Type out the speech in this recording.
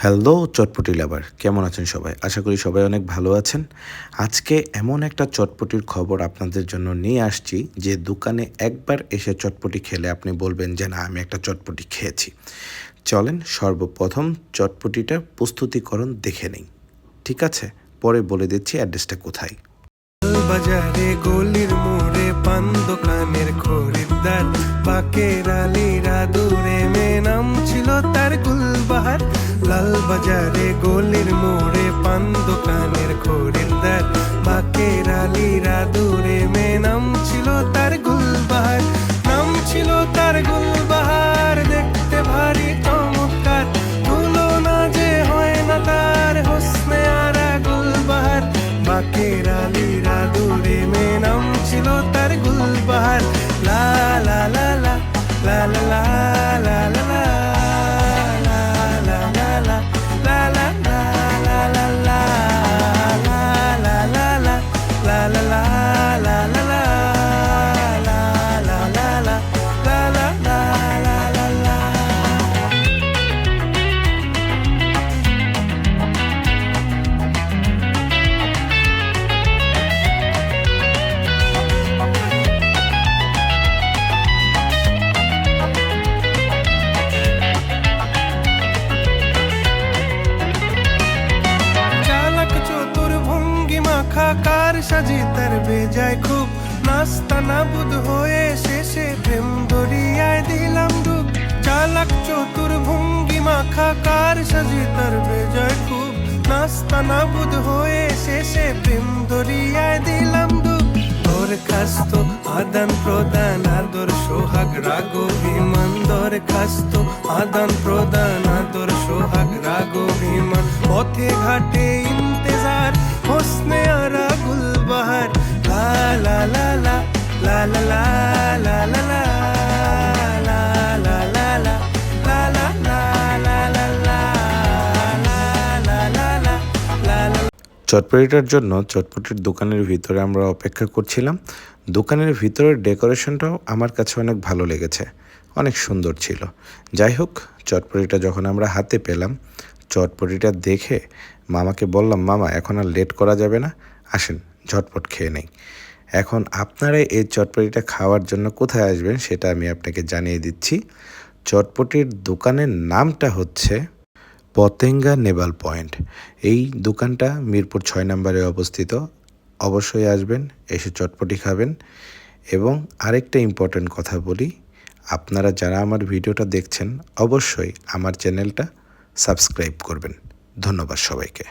Hello চটপটি লাভার, কেমন আছেন সবাই? আশা করি সবাই অনেক ভালো আছেন। আজকে এমন একটা চটপটির খবর আপনাদের জন্য নিয়ে আসছি যে দোকানে একবার এসে চটপটি খেলে আপনি বলবেন যে না, আমি একটা চটপটি খেয়েছি। চলেন সর্বপ্রথম চটপটিটার প্রস্তুতিকরণ দেখে নেই, ঠিক আছে? পরে বলে দিচ্ছি অ্যাড্রেসটা কোথায়। বাজারে গলির মোড়ে পান দোকানের খরিদ্দার বাকের আলীরা দূরে নাম ছিল তার গুলবাহার। লাল বাজারে গলির মোড়ে পান দোকানের খরিদ্দার বাকের আলীরা দূরে নাম ছিল তার গুলবাহার। নাম ছিল তার গুলবাহার, দেখতে ভারী চমৎকার, তুলনা যে হয় না তার হোসনে আরা গুলবাহার। বাকের আলীরা দূরে নাম ছিল তার গুলবাহার। লা লা লা লা লা লা লা লা লা কার সাজি তার বেজায় খুব, নাস্তা নাবুদ হয়ে শেষে প্রেম দরিয়ায় দিলাম ডুব। চালাক চতুর ভঙ্গি মাখা কার সাজি তার বেজায় খুব, নাস্তা নাবুদ হয়ে শেষে প্রেম দরিয়ায় দিলাম ডুব। দরখাস্ত আদান প্রদান আদর সোহাগ রাগ অভিমান, দরখাস্ত আদান প্রদান আদর সোহাগ রাগ অভিমান। পথে ঘাটে ইন্তেজার হোসনে আরা গুলবাহার। লা লা লা লা লা লা লা লা লা চটপটিটার জন্য চটপটির দোকানের ভিতরে আমরা অপেক্ষা করছিলাম। দোকানের ভিতরের ডেকোরেশনটাও আমার কাছে অনেক ভালো লেগেছে, অনেক সুন্দর ছিল। যাই হোক, চটপটিটা যখন আমরা হাতে পেলাম, চটপটিটা দেখে মামাকে বললাম, মামা এখন আর লেট করা যাবে না, আসেন ঝটপট খেয়ে নেই। এখন আপনারা এই চটপটিটা খাওয়ার জন্য কোথায় আসবেন সেটা আমি আপনাকে জানিয়ে দিচ্ছি। চটপটির দোকানের নামটা হচ্ছে পতেঙ্গা নেভাল পয়েন্ট। এই দোকানটা মিরপুর 6 নম্বরে অবস্থিত। অবশ্যই আসবেন, এসে চটপটি খাবেন। এবং আরেকটা ইম্পর্টেন্ট কথা বলি, আপনারা যারা আমার ভিডিওটা দেখছেন অবশ্যই আমার চ্যানেলটা সাবস্ক্রাইব করবেন। ধন্যবাদ সবাইকে।